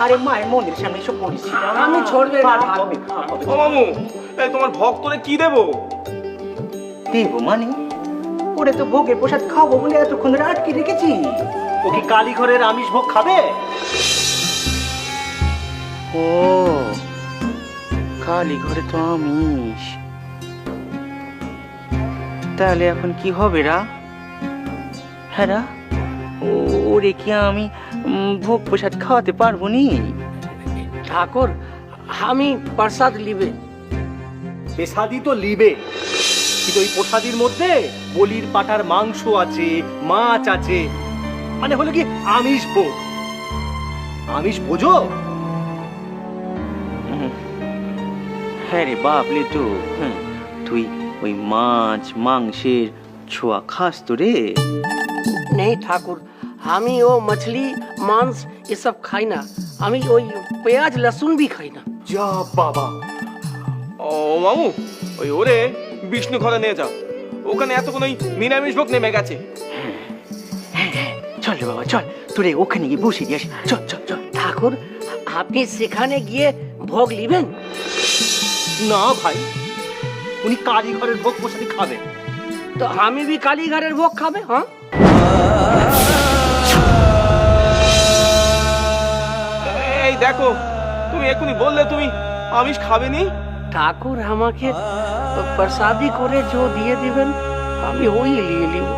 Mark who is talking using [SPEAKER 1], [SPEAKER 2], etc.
[SPEAKER 1] আরে মায়ের মন্দিরের সামনে এসব করেছি
[SPEAKER 2] আমি ছড়বে না।
[SPEAKER 3] ও মামু, এই তোমার ভক্তরে কি দেবো?
[SPEAKER 1] দেব মানে ওরে তো ভোগের প্রসাদ খাবো বলে এতক্ষণ ধরে আটকে রেখেছি।
[SPEAKER 4] ও কি কালীঘরের আমিষ ভোগ খাবে?
[SPEAKER 1] ও কালী ঘরে তো আমিষ, তাহলে এখন কি হবে রা? হ্যাঁ রা, ওরে কি আমি ভোগ প্রসাদ খাওয়াতে পারবো নি?
[SPEAKER 2] ঠাকুর আমি প্রসাদ লিবে।
[SPEAKER 4] পেশাদি তো লিবে, কিন্তু ওই প্রসাদির মধ্যে বলির পাটার মাংস আছে, মাছ আছে, মানে হলো কি আমিষ ভোগ। আমিষ বোঝো?
[SPEAKER 1] হ্যাঁ রে বাবলে তো, তুই ওই মাছ মাংসের ছোঁয়া খাস তো রে?
[SPEAKER 2] नहीं ठाकुर, আমি ও मछली मांस ये सब खाई ना। আমি ওই পেঁয়াজ লসুন भी খাই না।
[SPEAKER 4] যা বাবা,
[SPEAKER 3] ও মামু, ওই ওরে বিষ্ণু ঘরে নিয়ে যাও, ওখানে এতক্ষণ ওই নিরামিষ ভোগ নেমে গেছে।
[SPEAKER 1] চল রে বাবা চল, তোরে ওখানে গিয়ে বসে দিস। চল চল চল।
[SPEAKER 2] ঠাকুর আপনি সেখানে গিয়ে ভোগ লিবেন?
[SPEAKER 4] না ভাই, উনি কালীঘরের ভোগ প্রসাদি খাবে।
[SPEAKER 2] তো আমি भी কালীঘরের ভোগ খাবে? হ্যাঁ
[SPEAKER 3] এই দেখো, তুমি এখনই বললে তুমি আমিষ খাবে নি।
[SPEAKER 2] ঠাকুর আমাকে প্রসাদি করে जो দিয়ে দিবেন আমি ওই নিয়ে নিব।